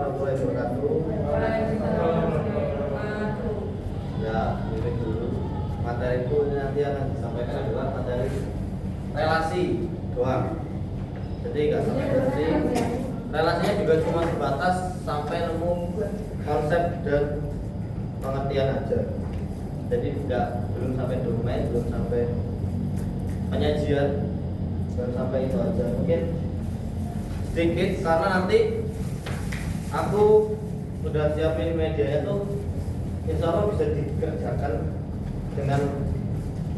warahmatullahi wabarakatuh. Ya, ini dulu. Materiku nanti akan disampaikan adalah materi relasi doang. Jadi nggak sampai berarti relasinya juga cuma sebatas sampai nemu konsep dan pengertian aja. Jadi belum sampai domain, belum sampai penyajian, belum sampai itu aja. Mungkin sedikit karena nanti aku udah siapin medianya tuh, insya Allah bisa dikerjakan dengan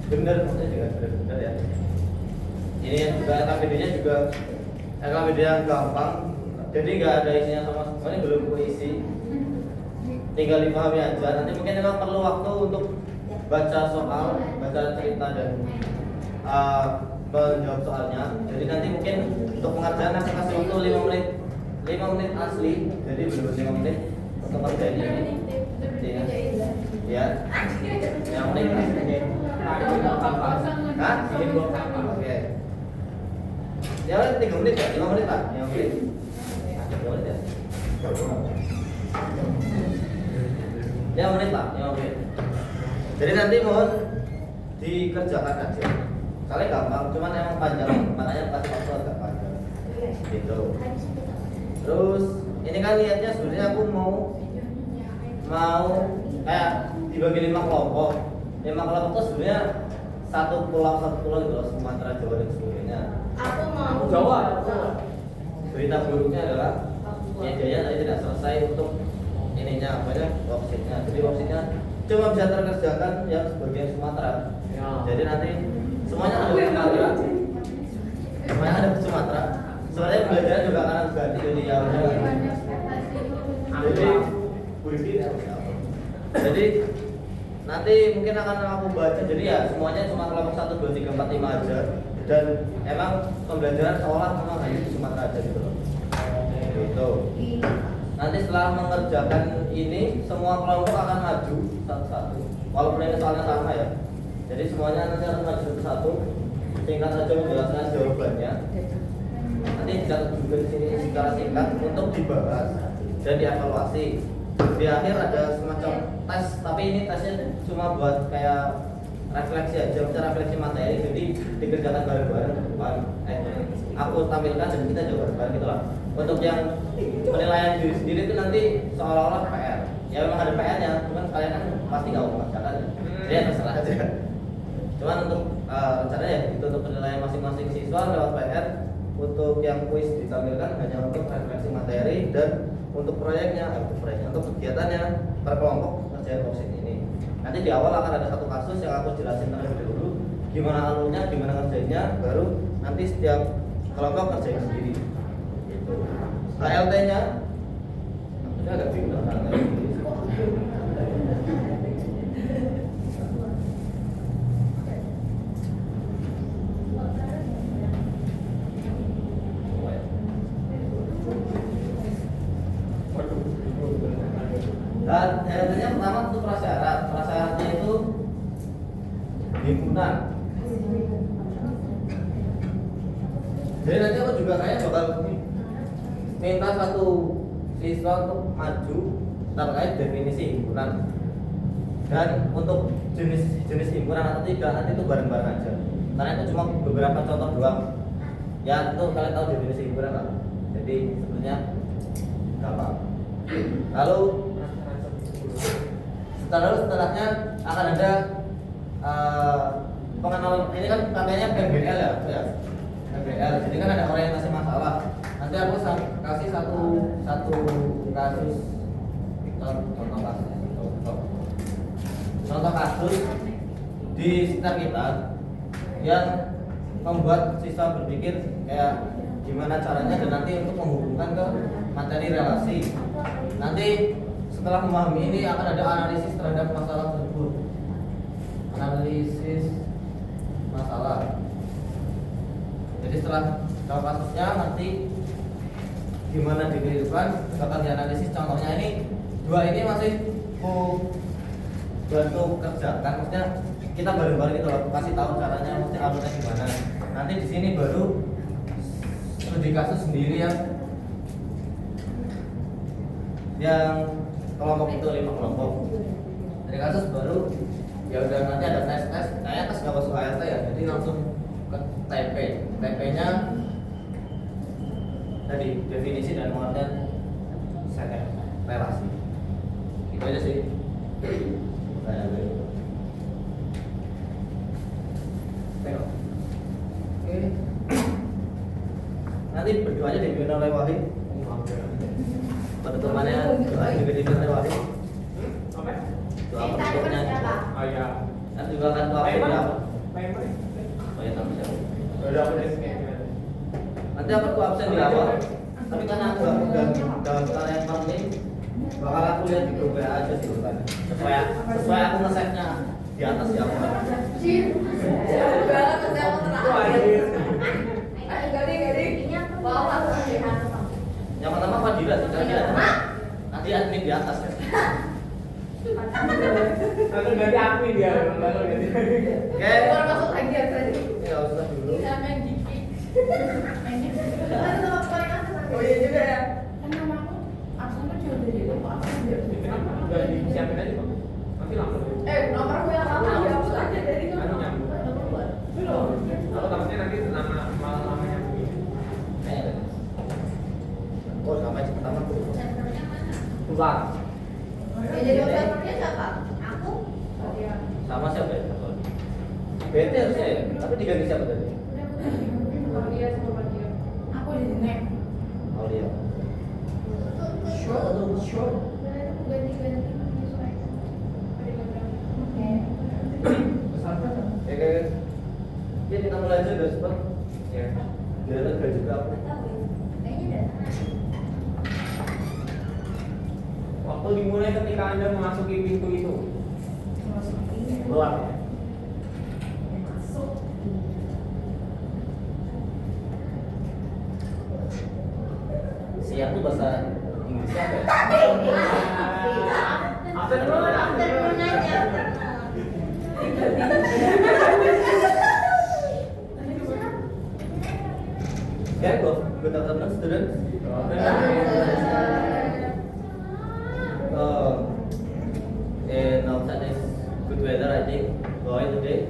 benar, maksudnya juga benar ya. Ini juga LKPD-nya juga LKPD yang gampang, jadi nggak ada isinya sama sekali, belum puisi, tinggal dipahami aja. Nanti mungkin memang perlu waktu untuk baca soal, baca cerita dan menjawab soalnya. Jadi nanti mungkin untuk pengerjaan aku kasih waktu 5 menit asli, jadi belum 5 menit untuk ngerjain ini. Ya, yang menit asli. Hah? Oke. Ya, 3 menit ya, 5 menit lah, 5 menit. 5 menit ya. 5 menit lah, 5 menit. Jadi nanti mohon dikerjakan aja. Soalnya gampang, cuman emang panjang, makanya pas waktu agak panjang. Gitu. Terus ini kan niatnya sebenarnya aku mau kayak dibagi 5 kelompok. 5 kelompok itu sebenarnya satu pulau gitu loh, Sumatera, Jawa dan seluruhnya. Aku mau Jawa. Berita buruknya adalah medianya tadi tidak selesai untuk ininya, apa ya, worksheetnya. Jadi worksheetnya cuma bisa terkerjakan yang sebagian Sumatera. Ya. Jadi nanti semuanya ada di Sumatera. Semuanya ada di Sumatera. Sebenarnya belajar juga karena ganti jadi yang jadi nanti mungkin akan aku baca, jadi ya semuanya cuma kelompok 1, 2, 3, 4, 5 aja. Dan emang pembelajaran seolah memang hanya di Sumatera aja gitu loh. Gitu. Nanti setelah mengerjakan ini, semua kelompok akan maju satu-satu. Walaupun ini soalnya sama ya. Jadi semuanya nanti akan maju satu-satu. Singkat saja menjelaskan jawabannya. Nanti dicatat juga di sini secara singkat untuk dibahas dan dievaluasi. Di akhir ada semacam tes, tapi ini tesnya cuma buat kayak refleksi aja, cara refleksi materi. Jadi dikerjakan bareng-bareng ke depan. Aku tampilkan dan kita jawab bareng gitu lah. Untuk yang penilaian diri sendiri itu nanti seolah-olah PR. Ya memang ada PR-nya, cuman kalian kan pasti nggak mau mengerjakan. Jadi ya terserah aja. Cuman untuk rencananya ya itu untuk penilaian masing-masing siswa lewat PR. Untuk yang kuis ditampilkan hanya untuk refleksi materi, dan untuk proyeknya, untuk kegiatannya per kelompok ngerjain worksheet ini. Nanti di awal akan ada satu kasus yang aku jelasin terlebih dahulu, gimana alurnya, gimana ngerjainnya, baru nanti setiap kelompok ngerjain sendiri. Gitu. HLT-nya, ini agak bingung HLT sendiri. Dan HLT-nya pertama untuk prasyarat. Prasyaratnya itu himpunan. Jadi nanti aku juga kayak bakal minta satu siswa untuk maju terkait definisi himpunan. Dan untuk jenis himpunan atau tidak nanti itu bareng-bareng aja. Karena itu cuma beberapa contoh doang. Ya itu kalian tahu definisi himpunan lah. Jadi sebenarnya gampang. Lalu setelahnya akan ada pengenalan. Ini kan pakainya PBL ya, PBL. Jadi kan ada orientasi masalah. Nanti aku kasih satu kasus, contoh kasus di sekitar kita yang membuat siswa berpikir kayak gimana caranya, dan nanti untuk menghubungkan ke materi relasi. Nanti setelah memahami ini akan ada analisis terhadap masalah tersebut. Analisis masalah. Jadi setelah kasusnya nanti gimana di kehidupan akan dianalisis. Contohnya ini dua ini masih bantu kerjakan, maksudnya kita bareng-bareng itu loh, kasih tahu caranya, maksudnya alurnya gimana. Nanti di sini baru studi kasus sendiri yang yang kelompok itu 5 kelompok. Dari kasus baru ya udah nanti ada tes kayaknya tes nggak masuk ALT ya, jadi langsung ke TP-nya tadi definisi dan pengertian second relasi. Itu aja sih. Tengok. Oke. Nanti berdoanya dipimpin oleh Wahid. Penutupannya doa juga dipimpin oleh Wahid. Apa? Doa penutupnya. Oh iya. Nanti juga akan doa apa? Payment. Oh ya, tamu siapa? Udah aku udah. Nanti aku absen di awal. Tapi karena aku dalam skala yang penting, bakal aku lihat di grup WA aja sih urutannya. Sesuai aku nge-save-nya di atas ya aku. Yang pertama Fadila sih, nanti admin di atas ya. Atau ganti aku dia, baru ganti. Oke. Baru masuk lagi ya tadi. Ya usah dulu. Main Diki. Ada tempat paling atas. Oh iya juga ya. Kan nama aku aksennya juga udah jadi kok aksen Kenapa enggak disiapin aja, Pak? Nanti langsung. nomorku yang lama dihapus aja dari itu. Anu nyambung. Belum. Aku takutnya nanti lama nyambung. Kayaknya. Oh, sampai pertama tuh. Servernya mana? Keluar. Ya jadi servernya siapa? Aku. Iya. Sama siapa ya? BT harusnya ya, tapi diganti siapa tadi? Dia sama dia. Aku di sini. Oh dia. Short. Ganti menyesuaikan. Oke. Besar kan? Oke. Ya kita mulai aja guys, Pak. Ya. Biar ada gaji berapa? Kayaknya ada. Waktu dimulai ketika Anda memasuki pintu itu. Keluar. Masuk. Siang tuh bahasa Inggris apa ya? Afternoon. Okay, good afternoon students. And outside is good weather I think. How are you today?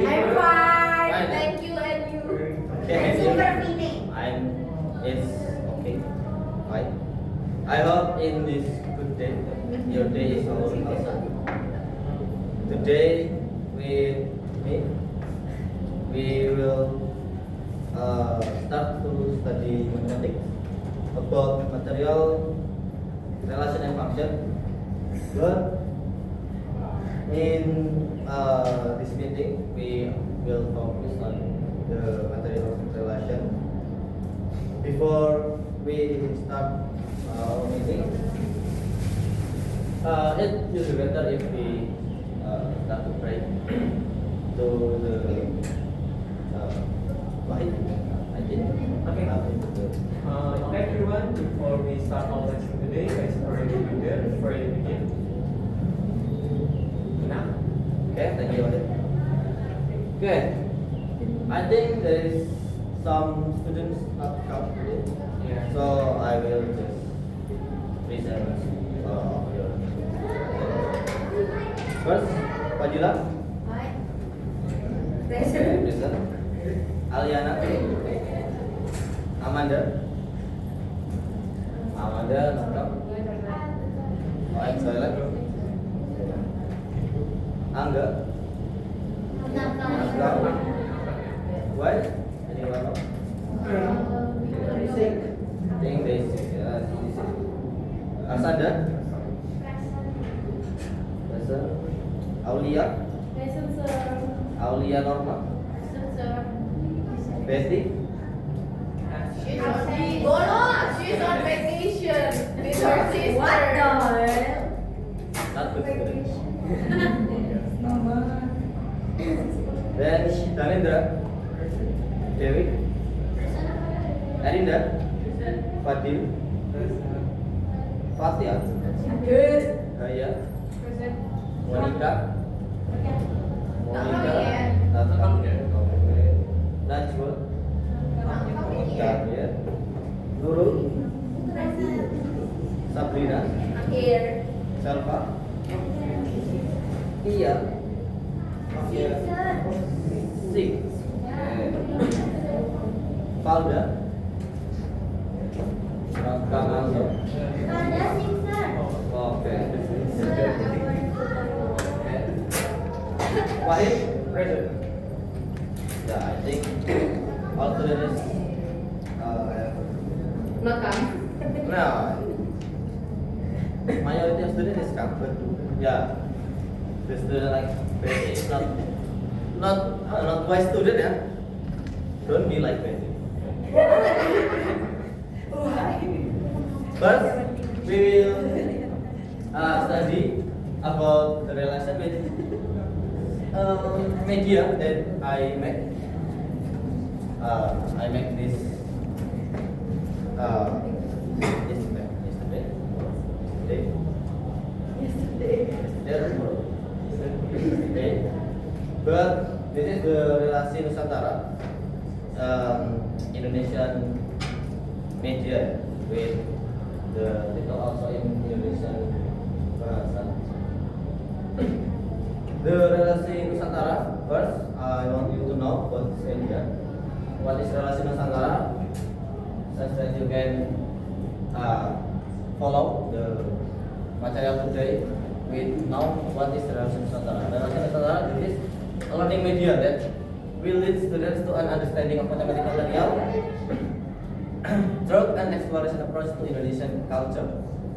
I'm fine. Thank you and you. Okay, it's okay. Fine. I hope in this good day, your day is also awesome. Today we will start to study mathematics about material, relation and function. But in this meeting we will focus on the material relation. Before we start our meeting, it will be better if we start to pray to the Wahid, I think. Okay. Okay. Everyone, before we start our lesson today, let's pray together before we begin. Enough? Okay, thank you, Wahid. Okay, I think there is some students not come today, Yeah. so I will just present your. First, Fadila. Hai. Okay, present. Aliana. Amanda. No come. Alright, silent. Angga. Why? Anyone know? Sick. Think they sick. Yeah, she's sick. Arsada. Present. Aulia. Aulia Norma. Betty. She's on vacation with her sister. What the hell? Not good student. Then Dhanendra. Dewi. Arinda. Fadil. Fatia. Good. Daya. Monica. ya. Najwa. Ya. Nurul. here. Selva. Iya. Six. Valda. Kamaldo. Oke. Wahid. Present. Yeah, I think all students Not come. no. Majority of students is come, but yeah, the student like basic is not wise student yeah. Don't be like basic. First, we will study about the relation with media that I make. I make this yesterday. But this is the relasi Nusantara, Indonesian media with the title also in Indonesian bahasa. The relasi Nusantara. First, I want you to know what is media. What is relasi Nusantara? Such that you can follow the material today with now what is relasi Nusantara. Relasi Nusantara is a learning media that will lead students to an understanding of mathematical material through an exploration approach to Indonesian culture.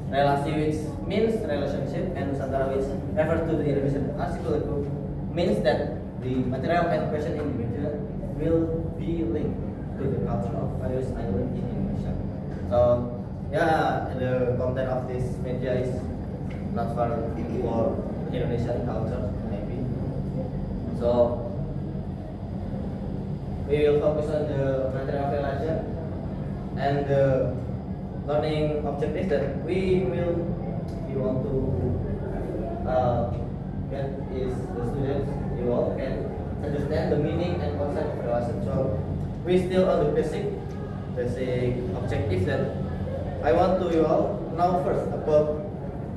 Relasi which means relationship and Nusantara which refers to the Indonesian archipelago means that the material and question in the media will be linked to the culture of various islands in Indonesia. So yeah, the content of this media is not for Indonesian culture maybe. So we will focus on the material relation and the learning objectives that we want to get is the students you all can understand the meaning and concept of relation. So we still on the basic objectives that I want to you all know first about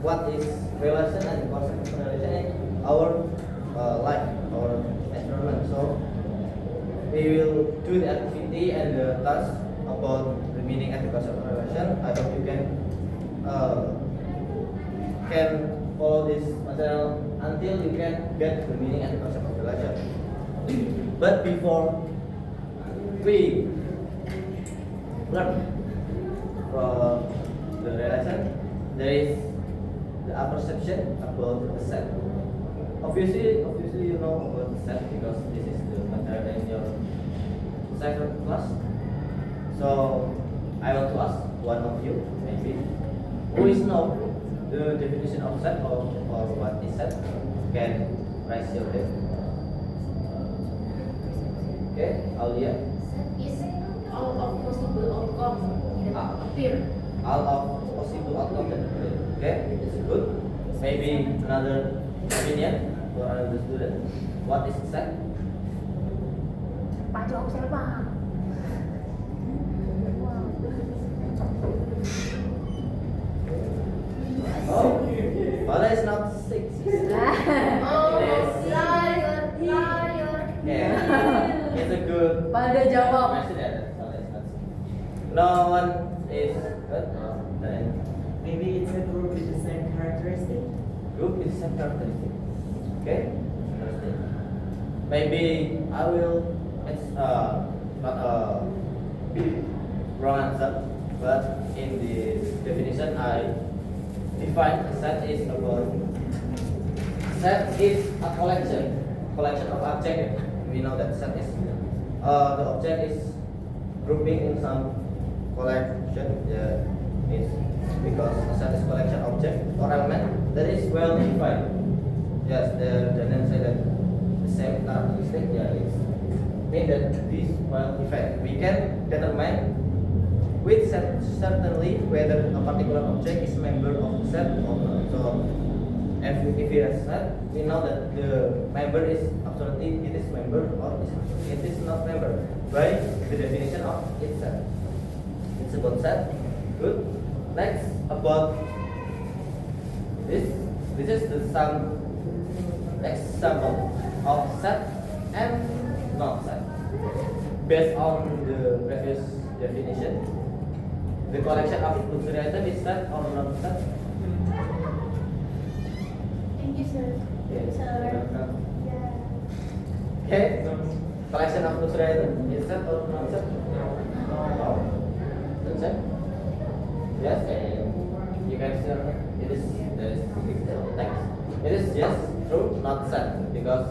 what is relation and the concept of relation in our life, our environment. So we will do the activity and the task about the meaning and the concept of relation. I hope you can follow this material until you can get the meaning and the concept of relation. But before we learn from the relation, there is the apperception about the set. Obviously you know about the set because this is the material in your second class. So I want to ask one of you maybe who is know the definition of set or what is set can raise your hand. Okay, Aulia. Is all of possible outcome that appear. All of possible outcome that appear. Okay, it's good. Maybe another opinion for another student. What is set? Pak jawab siapa? Oh, Vala is not six. Oh, Yes. liar. Yeah, it's a good. Pada jawab. Mention that Vala is not six. No one is good. Then Maybe it's a group with the same characteristic. group is same characteristic. Okay, interesting. Maybe I will. It's not a wrong answer, but in this definition I define a set is about set is a collection of objects. We know that set is the object is grouping in some collection. Yeah, is because a set is collection object or element that is well defined. Yes, the name say that the same characteristic. Yeah, it's mean that this well defined. We can determine with certainly whether a particular object is a member of the set or not. So if it is set, we know that the member is absolutely it is member or it is not member by the definition of its set. It's about set. Good. Next about this is the some example of set and not set. Based on the previous definition, the collection of luxury item is set or not set? Thank you, sir. Yes. Sir. Welcome. Yeah. Okay. Collection of luxury item is set or not set? No. Not set? Yes. And you can see it is there is text. It is yes, true, not set, because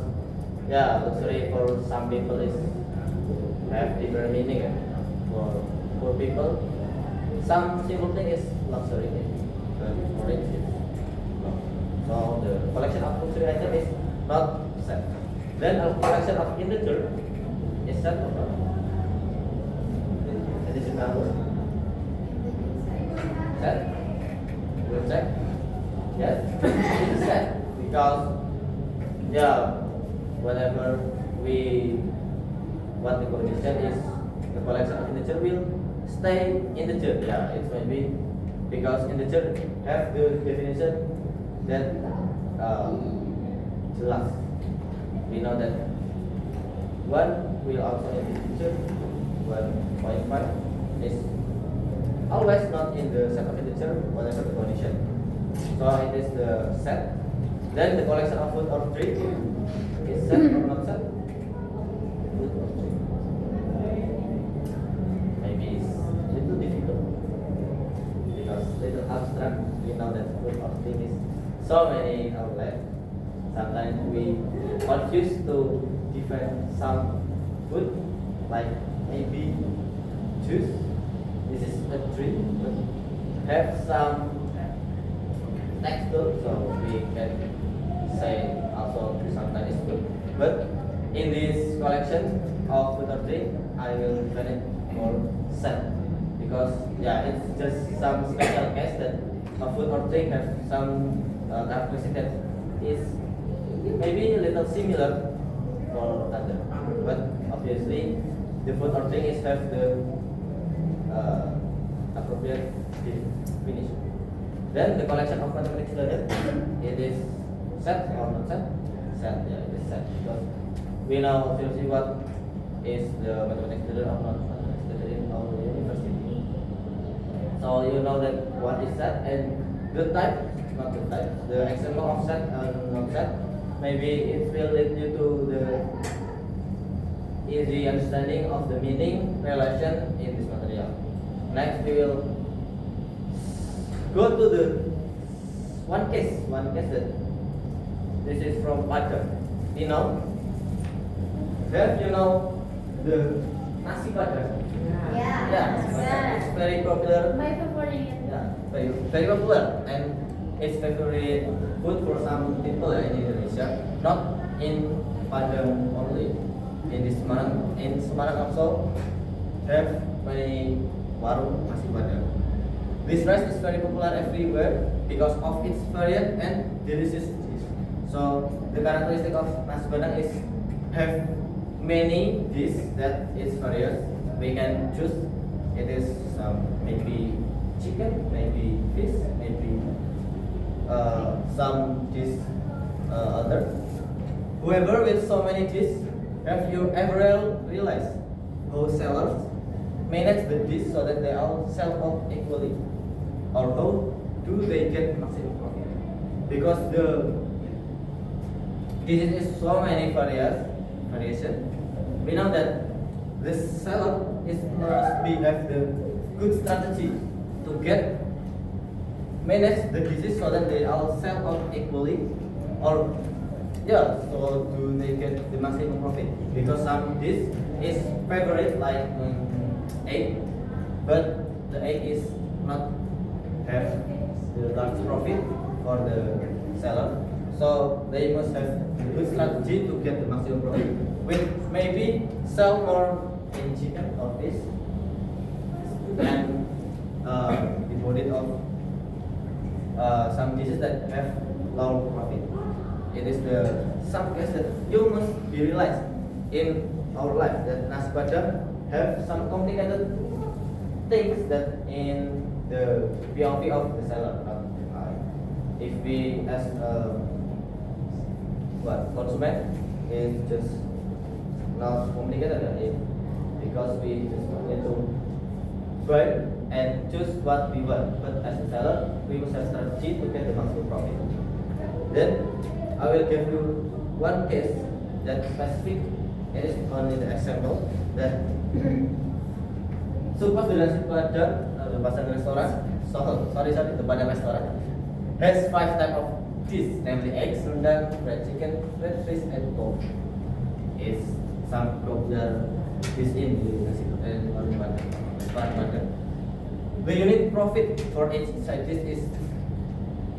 yeah, luxury for some people is have different meaning. For poor people, some simple thing is luxury, but for rich it's not. So the collection of luxury item is not set. Then a collection of integer is set or not? It is number set. We'll check. Yes, it is set because yeah, whenever we what the condition is the collection of integer will stay integer. Yeah, it might be because integer have the definition that jelas. We know that one will also integer 1.5 is always not in the set of integer whatever the condition. So it is the set. Then the collection of food or drink is set or not set? Food or drink. Maybe it's little difficult because little abstract. We know that food or drink is so many outlets. Sometimes we confuse to define some food like maybe juice. This is a drink, but have some texture, so we can say also sometimes it's good. But in this collection of food or drink, I will define it more set because yeah, it's just some special case that a food or drink have some characteristic that is maybe a little similar for other, but obviously the food or drink is have the appropriate definition. Then the collection of mathematics learner, it is set or not set? Set, yeah, it is set because we know obviously what is the mathematics learner or not mathematics learner in our university. So you know that what is set and the type, not the type, the example of set and not set. Maybe it will lead you to the easy understanding of the meaning relation in this material. Next we will go to the one case that this is from Padang. You know, have you know the nasi Padang? Yeah. Yeah, it's very popular. My favorite. Yeah, very popular and it's favorite food for some people in Indonesia. Not in Padang only. In Semarang also have many warung nasi Padang. This rice is very popular everywhere because of its varied and delicious dish. So the characteristic of nasi Padang is have many dishes that is various. We can choose. It is maybe chicken, maybe fish, maybe some dish other. Whoever with so many dishes, have you ever realized how sellers manage the dish so that they all sell out equally? Or how do they get maximum profit? Because the this is so many variation. We know that the seller must be have the good strategy to get manage the dishes so that they all sell out equally, or yeah, so do they get the maximum profit? Because some dish is favorite like egg, but the egg is not have the large profit for the seller, so they must have a good strategy to get the maximum profit. With maybe sell more in chicken or fish and devoted of some dishes that have low profit. It is the some case that you must be realized in our life that nasi Padang have some complicated things that in the POV of the seller, not I. if we as consumer is just not complicated because we just need to buy and choose what we want. But as a seller, we must have strategy to get the maximum profit. Then I will give you one case that specific. It is only the example that suppose di nasi padang atau pasar restoran, sorry the padang restoran has 5 type of dish, namely eggs, rendang, fried chicken, fried fish, and pork. Is some popular dish in the nasi padang. The unit profit for each side dish is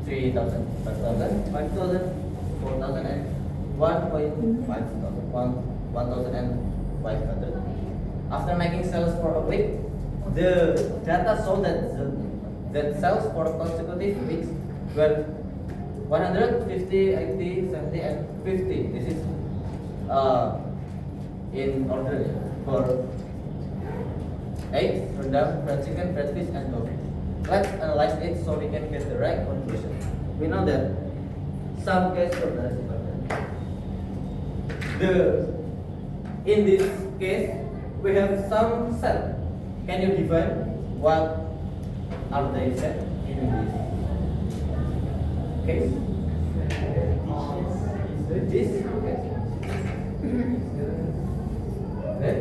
3,000, 5,000, 5,000, 4,000, and 1,500. After making sales for a week, the data show that sales for consecutive weeks were 150, 80, 70, and 50. This is in order for eggs, rendang, fried chicken, fried fish, and pork. Let's analyze it so we can get the right conclusion. We know that some case in this case we have some cell. Can you define what are they cell in this case? This case. Then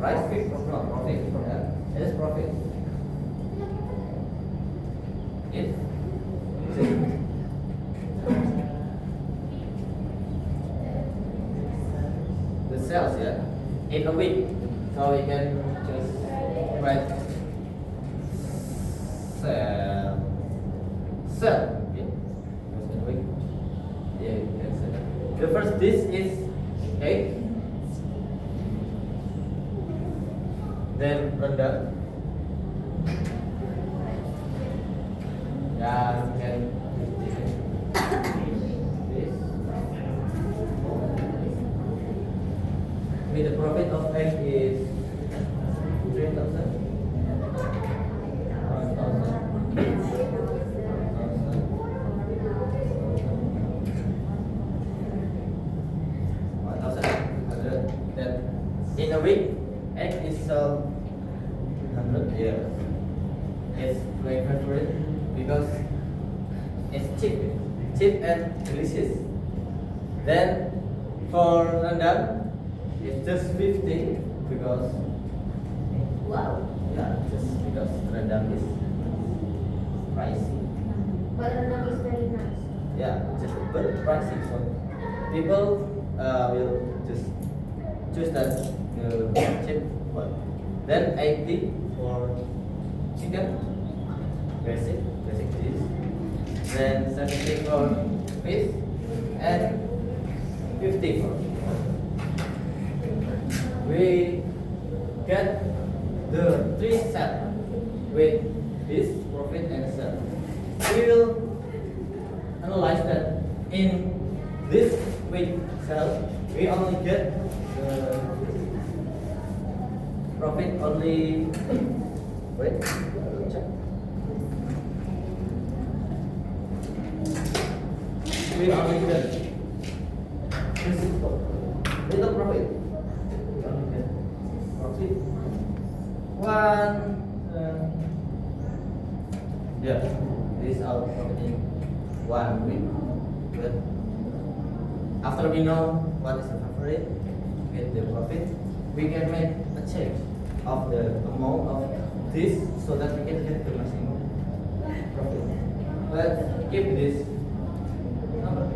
price fixed or not profit? Yeah, it is profit. It the sales, yeah, in a week. So we can just write sell, yeah, in a week. Yeah, you can sell. The first dish is egg, then rendang. Yeah, you can this. The profit of egg is 3,000, 1,000, 1,100. Then in a week, egg is sold 100. Yeah, it's my favorite because it's cheap and delicious. Then for rendang, it's just 50 because Wow. yeah, just because rendang is pricey. But rendang is very nice. Yeah, just but pricey. So people will just choose that cheap one. Then 80 for chicken, basic dish. Then 70 for fish and 50 for. We get the 3 set with this profit and sell. We will analyze that in this week sell we only get the profit only. Wait, check. We only get this little profit. Profit one. Yeah, this is our profit in 1 week. But after we know what is the favorite with the profit, we can make a change of the amount of this so that we can get the maximum profit. Let's keep this number.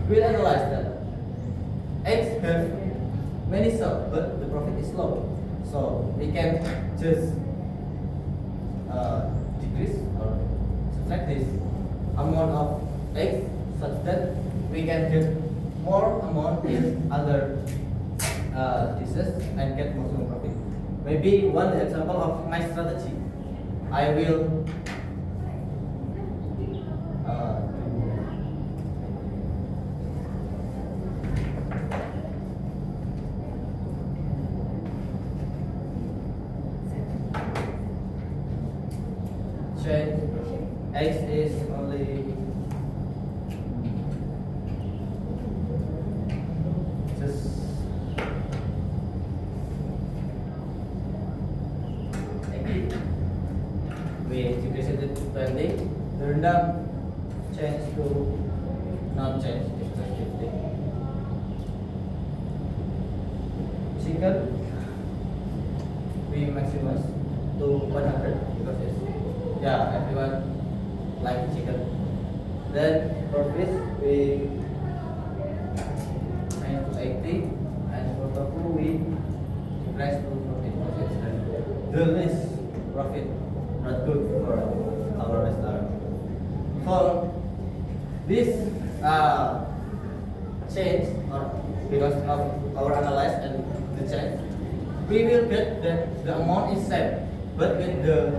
We'll analyze that. Eggs have many cells, but the profit is low. So we can just decrease or subtract this amount of eggs such that we can get more amount in other dishes and get maximum profit. Maybe one example of my strategy, I will 20. The rendang change to not change is 50. Chicken we maximize to 100 because it's everyone like chicken. Then for fish we change to 80, and for tofu we decrease to 40 because it's the least profit, not good for our restaurant. For this change, or because of our analysis and the change, we will get that the amount is same, but with the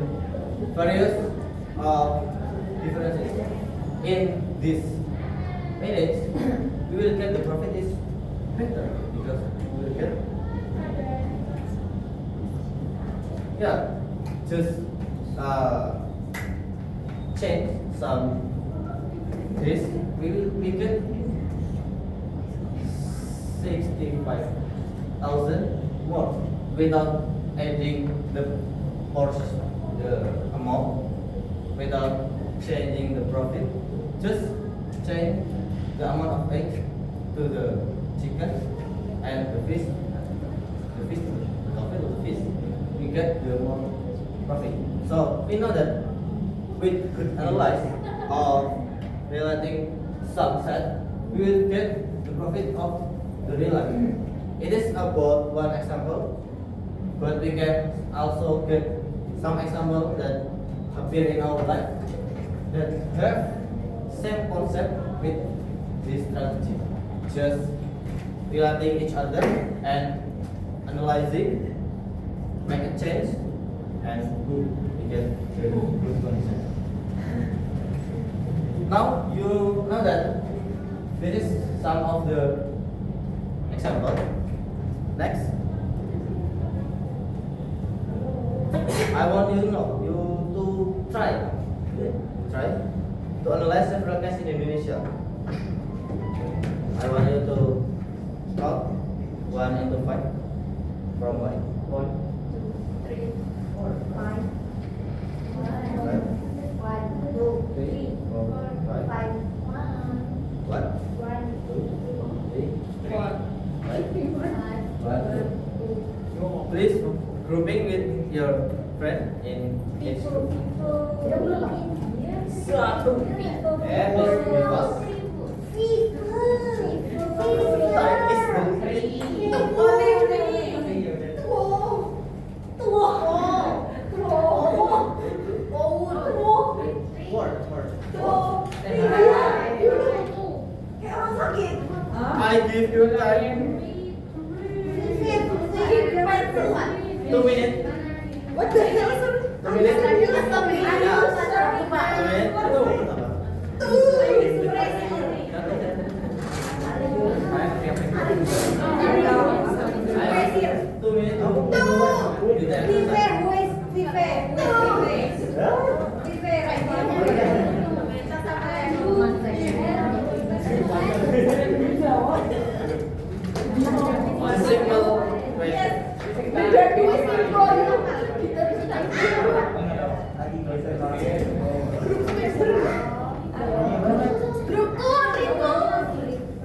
various differences in this minutes, we will get the profit is better because we will get just change some this we get 65,000 more without adding the portion, the amount, without changing the profit. Just change the amount of egg to the chicken and the fish, the profit of the fish. We get the more profit. So we know that with good analyze or relating some set, we will get the profit of the real life. It is about one example, but we can also get some example that appear in our life that have same concept with this strategy. Just relating each other and analyzing, make a change, and good, we get the good concept. Now you know that this is some of the example. Next, I want you to try to analyze several cases in Indonesia. I want you to count 1 into 5 from Y. 1, 2, 3, 4, 5. 1, 2, 3, 4, 5. 1, 2, 3, 4. Please grouping with your friend in each group. I give you time 2 minutes. What the hell? 2 minutes. Simple question.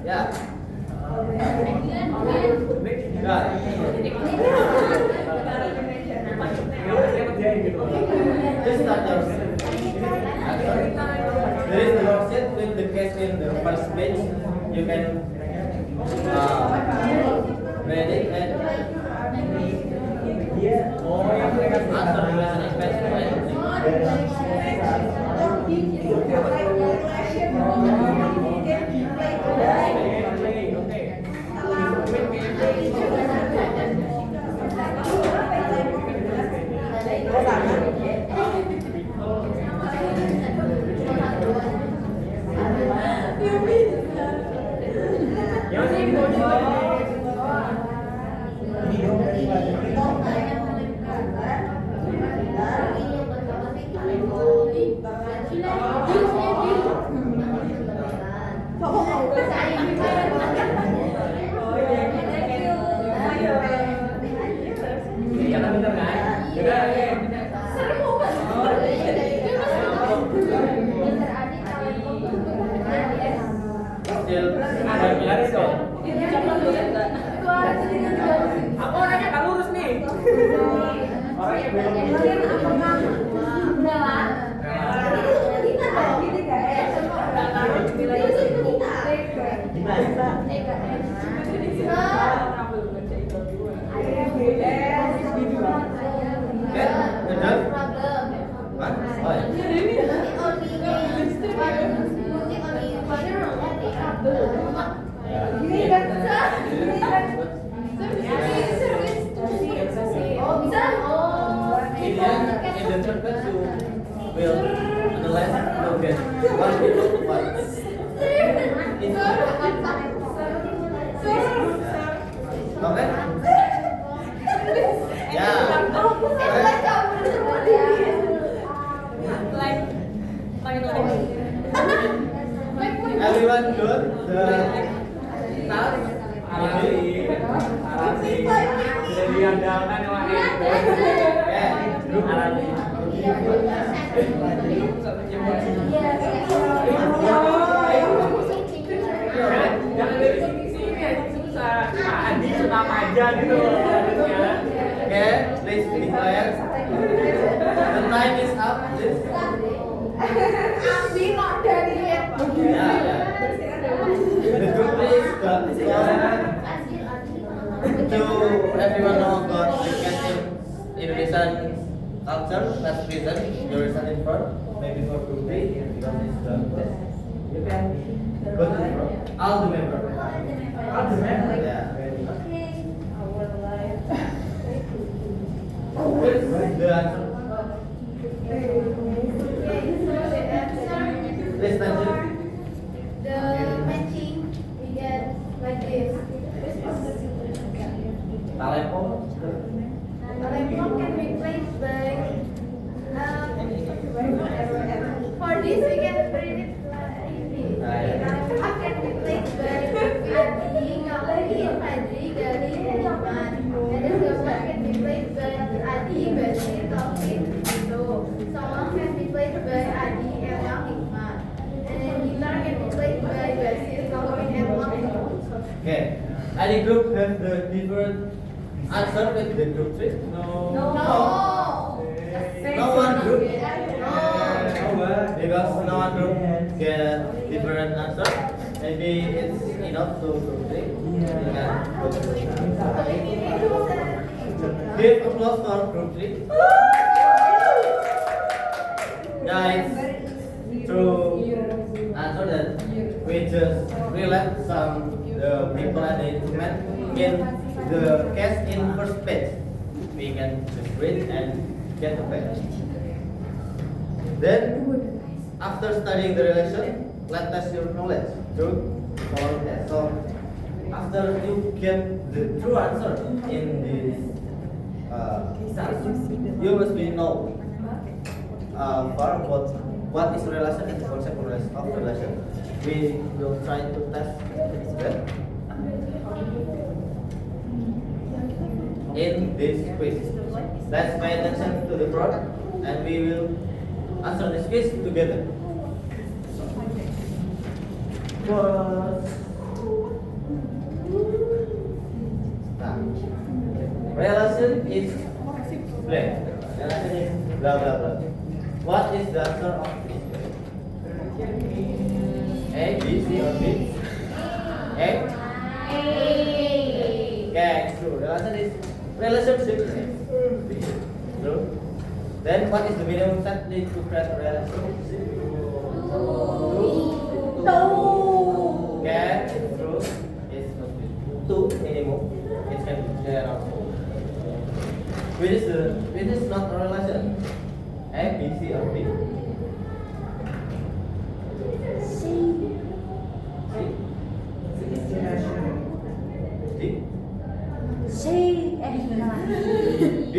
Yeah. Just start your there is the worksheet with the case in the first page. You can read it and answer the question in page 20. What? Okay? Yeah. Everyone good? The task? Arati, sudah diandalkan sama Eko. Group Arati. Jangan dari sini susah. Pak Adi sunam aja gitu loh harusnya. Okay, please declare. The time is up. Please. Yeah, yeah. The group please to everyone know about education Indonesian culture. Let's present your result in front. Maybe for group three because it's the best. You can go to the front. All the members. All the members. Yeah. The answer. Please mention. The matching we get like this. Taleko. Electron can be placed by for this we can print it like this. Electron can be placed by Adi, Galih, Fadri, Galih, and Iman. And then Gopal can be placed by Adi, Basir, Taufik, Indo. Solong can be placed by Adi, Elang, Hikmat. And then Gitar can be placed by Basir, Taufik, Elang, Indo. Okay. Any group have the different answer with the group three? No. No one group. No. Because no one group get different answer. Maybe it's enough to group three. Give applause for group three. Guys, through answer that we just relate some the people and the instrument in the case in first page. We can just read and get the page. Then, after studying the relation, let's test your knowledge through following test. So, after you get the true answer in this task, you must be know for what is relation and the concept of relation. We will try to test that in this quiz. Let's pay attention to the product and we will answer this quiz together. Nah, relation is blank. Relation is blah blah blah. What is the answer of this? A, B, C, or B? A. Okay, true. Relation is relationship. True. Then what is the minimum set need to create a relationship? Okay, true. It's must be 2 minimum. It can be there also. Which is not a relation? A, B, C, or D? C. D?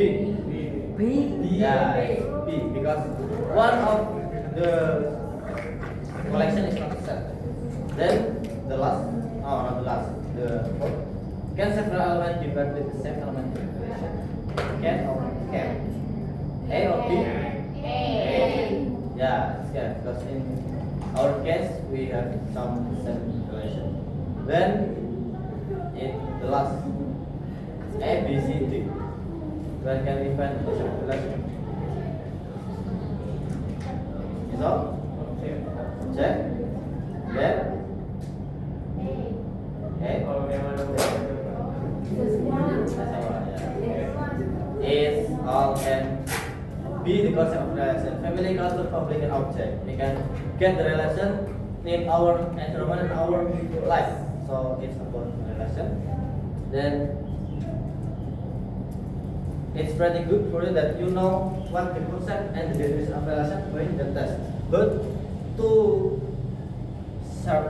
B. Yeah, it's B because one of the collection is not a set. Then the last, not the last, the fourth. Can several elements be paired with the same element in relation? Can or can? A or B? A. Yeah, it's can because in our case we have some same relation. Then in the last A, B, C, D. Where can we find the same relation? Is all? Check. Then A. Kalau yang mana Is all and B the concept of relation. Family, culture, public, and object. We can get the relation in our environment and our life. So it's about relation. Then it's pretty good for you that you know what the concept and the definition of relation during the test. But to sharp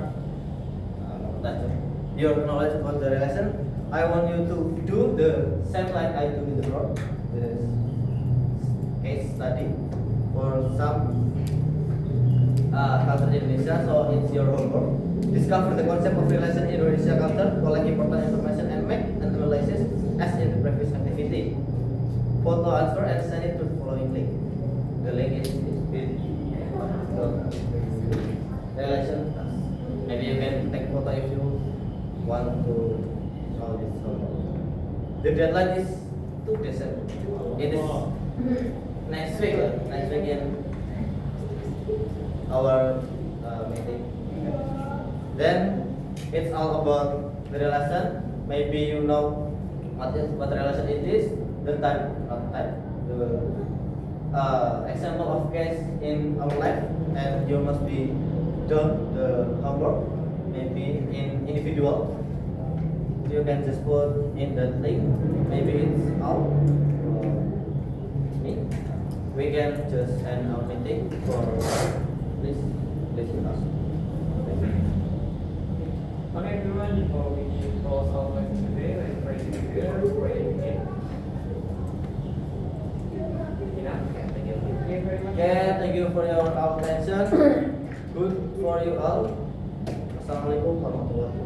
your knowledge about the relation. I want you to do the same like I do in the board. This case study for some culture in Indonesia. So it's your homework. Discover the concept of relation in Indonesia culture, collect important information, and make an analysis as in the previous activity. Photo answer and send it to the following link. The link is relation task. Maybe you can take photo if you want to solve this homework. The deadline is 2 December. It is next week. Next week in our meeting. Then it's all about the relation. Maybe you know what relation it is, the type, not type, the example of case in our life, and you must be done the homework. Maybe in individual, you can just put in that link. Maybe it's out. Me. We can just end our meeting for please listen us. Thank you. Okay, everyone, before we close our lesson today, let's pray together. Pray again. Enough? Thank you. Okay, very much. Okay, thank you for your attention. Good for you all. Assalamualaikum warahmatullahi wabarakatuh.